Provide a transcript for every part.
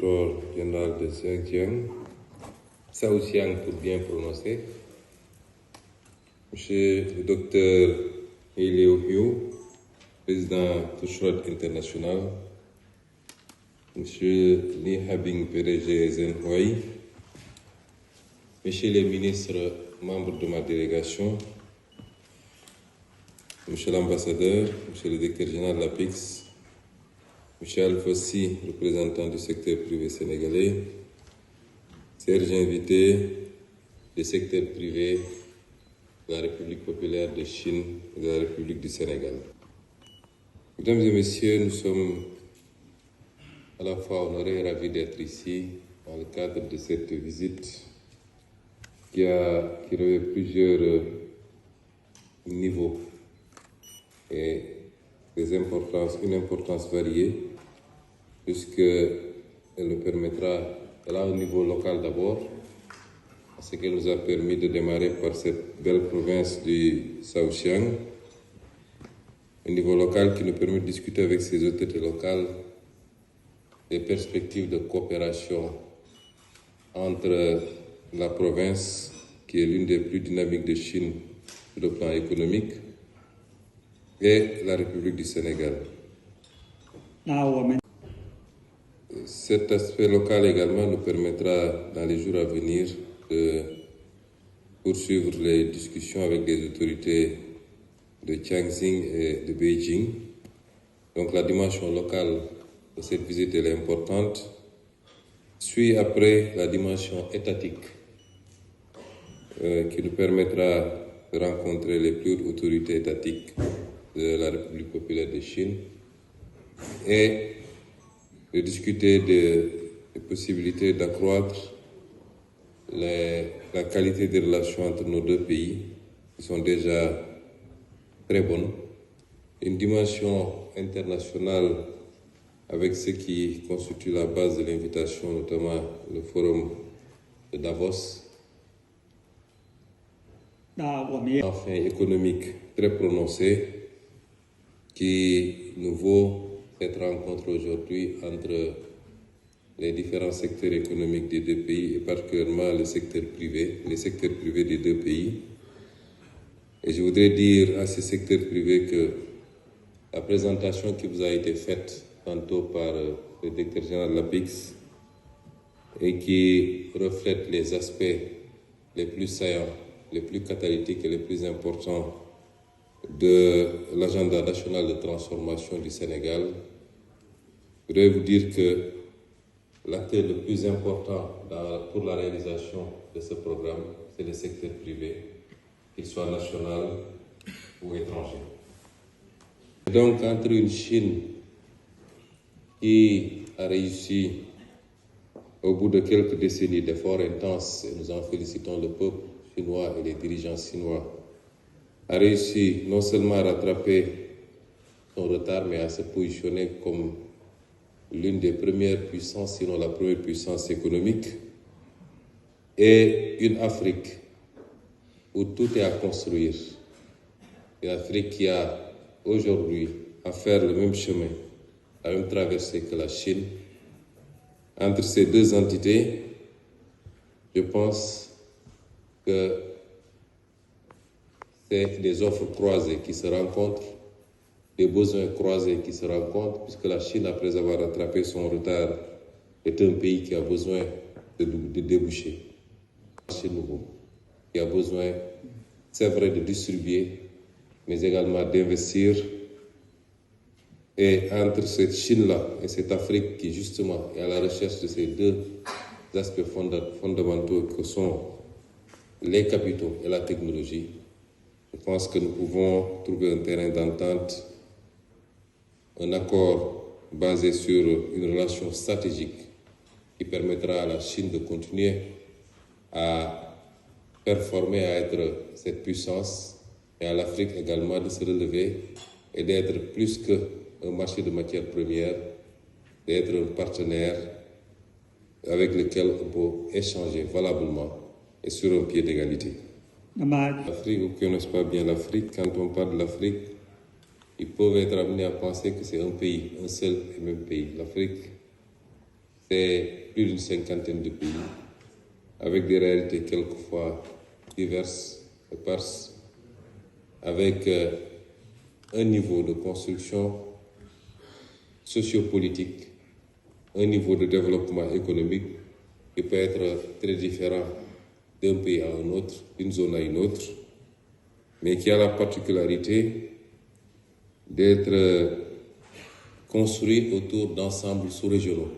directeur général de Xinjiang, Shaoxiang pour bien prononcer, Monsieur le docteur Liu Hu, président de Schrodt International, Monsieur Li Habing, PDG Zhenhui, Messieurs les ministres, membres de ma délégation, Monsieur l'ambassadeur, Monsieur le directeur général de l'APIX, Monsieur Al-Fossi, représentant du secteur privé sénégalais, Serge invités du secteur privé de la République populaire de Chine et de la République du Sénégal. Mesdames et messieurs, nous sommes à la fois honorés et ravis d'être ici dans le cadre de cette visite qui revêt plusieurs niveaux et une importance variée, puisqu'elle nous permettra, là au niveau local d'abord, ce qu'elle nous a permis de démarrer par cette belle province du Shaoxiang, au niveau local qui nous permet de discuter avec ces autorités locales des perspectives de coopération entre la province, qui est l'une des plus dynamiques de Chine sur le plan économique, et la République du Sénégal. Cet aspect local également nous permettra, dans les jours à venir, de poursuivre les discussions avec les autorités de Tianjin et de Beijing. Donc la dimension locale de cette visite est importante. Suit après la dimension étatique qui nous permettra de rencontrer les plus hautes autorités étatiques de la République populaire de Chine et de discuter des possibilités d'accroître la qualité des relations entre nos deux pays, qui sont déjà très bonnes. Une dimension internationale avec ce qui constitue la base de l'invitation, notamment le forum de Davos. Enfin, économique très prononcé, qui nous vaut cette rencontre aujourd'hui entre les différents secteurs économiques des deux pays et particulièrement les secteurs privés des deux pays. Et je voudrais dire à ces secteurs privés que la présentation qui vous a été faite tantôt par le directeur général de l'APIX et qui reflète les aspects les plus saillants, les plus catalytiques et les plus importants de l'agenda national de transformation du Sénégal. Je voudrais vous dire que l'acteur le plus important pour la réalisation de ce programme, c'est le secteur privé, qu'il soit national ou étranger. Donc, entre une Chine qui a réussi, au bout de quelques décennies d'efforts intenses, et nous en félicitons le peuple chinois et les dirigeants chinois, a réussi non seulement à rattraper son retard, mais à se positionner comme l'une des premières puissances, sinon la première puissance économique, et une Afrique où tout est à construire. Une Afrique qui a aujourd'hui à faire le même chemin, la même traversée que la Chine. Entre ces deux entités, je pense que c'est des offres croisées qui se rencontrent, des besoins croisés qui se rencontrent, puisque la Chine, après avoir rattrapé son retard, est un pays qui a besoin de déboucher. C'est nouveau, qui a besoin, c'est vrai, de distribuer, mais également d'investir. Et entre cette Chine-là et cette Afrique qui, justement, est à la recherche de ces deux aspects fondamentaux que sont les capitaux et la technologie, je pense que nous pouvons trouver un terrain d'entente, un accord basé sur une relation stratégique qui permettra à la Chine de continuer à performer, à être cette puissance, et à l'Afrique également de se relever et d'être plus qu'un marché de matières premières, d'être un partenaire avec lequel on peut échanger valablement et sur un pied d'égalité. L'Afrique, vous ne connaissez pas bien l'Afrique. Quand on parle de l'Afrique, ils peuvent être amenés à penser que c'est un pays, un seul et même pays. L'Afrique, c'est plus d'une cinquantaine de pays, avec des réalités quelquefois diverses, éparses, avec un niveau de construction sociopolitique, un niveau de développement économique qui peut être très différent d'un pays à un autre, d'une zone à une autre, mais qui a la particularité d'être construit autour d'ensembles sous-régionaux.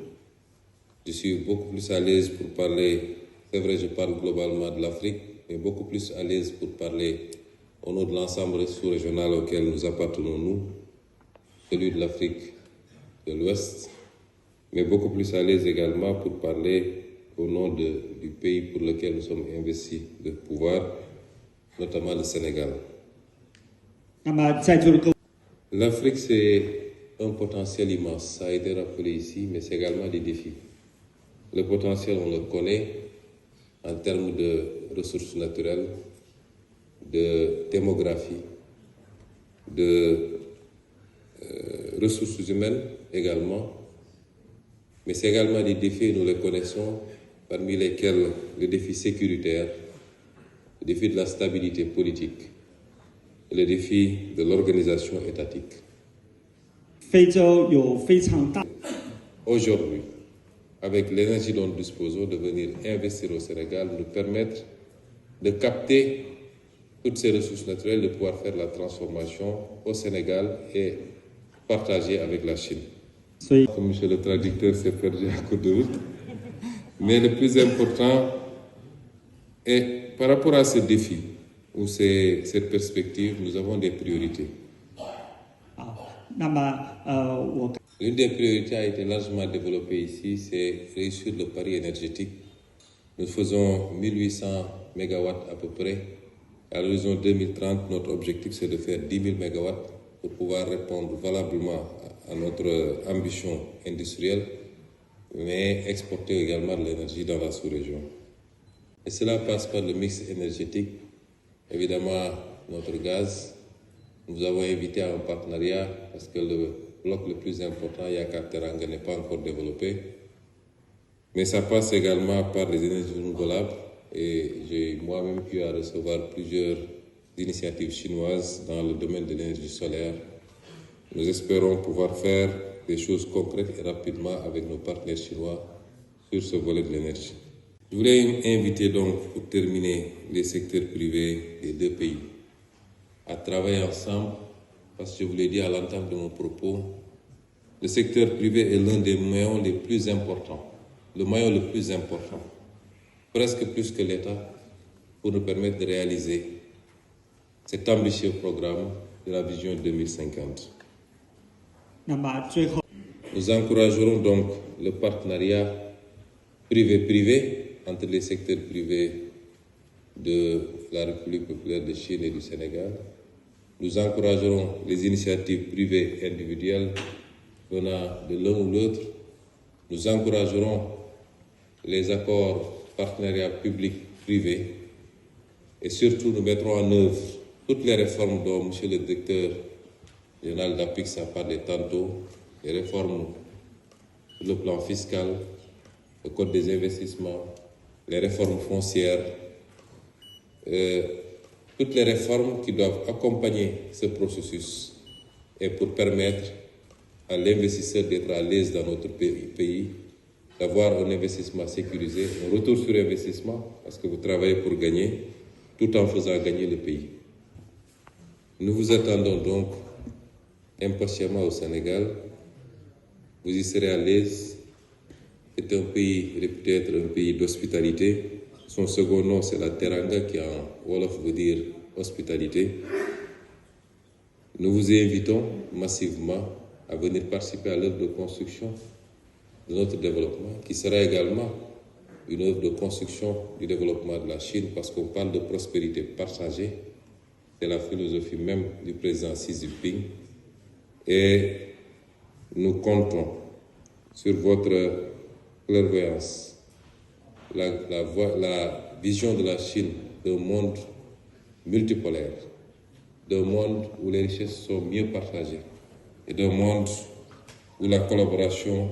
Je suis beaucoup plus à l'aise pour parler, c'est vrai, je parle globalement de l'Afrique, mais beaucoup plus à l'aise pour parler au nom de l'ensemble sous-régional auquel nous appartenons, nous, celui de l'Afrique de l'Ouest, mais beaucoup plus à l'aise également pour parler au nom du pays pour lequel nous sommes investis de pouvoir, notamment le Sénégal. L'Afrique, c'est un potentiel immense, ça a été rappelé ici, mais c'est également des défis. Le potentiel, on le connaît en termes de ressources naturelles, de démographie, de ressources humaines également, mais c'est également des défis, nous les connaissons, parmi lesquels le défi sécuritaire, le défi de la stabilité politique et le défi de l'organisation étatique. Aujourd'hui, avec l'énergie dont nous disposons, de venir investir au Sénégal, nous permettre de capter toutes ces ressources naturelles, de pouvoir faire la transformation au Sénégal et partager avec la Chine. Comme monsieur le traducteur s'est perdu à court de route. Mais le plus important est, par rapport à ce défi ou cette perspective, nous avons des priorités. L'une des priorités a été largement développée ici, c'est réussir le pari énergétique. Nous faisons 1800 MW à peu près. À l'horizon 2030, notre objectif, c'est de faire 10 000 MW pour pouvoir répondre valablement à notre ambition industrielle, mais exporter également de l'énergie dans la sous-région. Et cela passe par le mix énergétique, évidemment notre gaz. Nous avons invité à un partenariat parce que le bloc le plus important, Yakaar Teranga, n'est pas encore développé. Mais ça passe également par les énergies renouvelables et j'ai moi-même pu recevoir plusieurs initiatives chinoises dans le domaine de l'énergie solaire. Nous espérons pouvoir faire des choses concrètes et rapidement avec nos partenaires chinois sur ce volet de l'énergie. Je voulais inviter donc, pour terminer, les secteurs privés des deux pays à travailler ensemble, parce que je vous l'ai dit à l'entame de mon propos, le secteur privé est l'un des maillons les plus importants, le maillon le plus important, presque plus que l'État, pour nous permettre de réaliser cet ambitieux programme de la vision 2050. Nous encouragerons donc le partenariat privé-privé entre les secteurs privés de la République populaire de Chine et du Sénégal. Nous encouragerons les initiatives privées individuelles venant de l'un ou l'autre. Nous encouragerons les accords partenariats publics-privés et surtout nous mettrons en œuvre toutes les réformes dont M. le directeur général d'APIX a parlé tantôt, les réformes sur le plan fiscal, le code des investissements, les réformes foncières, toutes les réformes qui doivent accompagner ce processus et pour permettre à l'investisseur d'être à l'aise dans notre pays, d'avoir un investissement sécurisé, un retour sur investissement, parce que vous travaillez pour gagner, tout en faisant gagner le pays. Nous vous attendons donc impatiemment au Sénégal. Vous y serez à l'aise. C'est un pays réputé être un pays d'hospitalité. Son second nom, c'est la Teranga, qui en Wolof veut dire hospitalité. Nous vous invitons massivement à venir participer à l'œuvre de construction de notre développement, qui sera également une œuvre de construction du développement de la Chine, parce qu'on parle de prospérité partagée. C'est la philosophie même du président Xi Jinping. Et nous comptons sur votre clairvoyance, la vision de la Chine d'un monde multipolaire, d'un monde où les richesses sont mieux partagées et d'un monde où la collaboration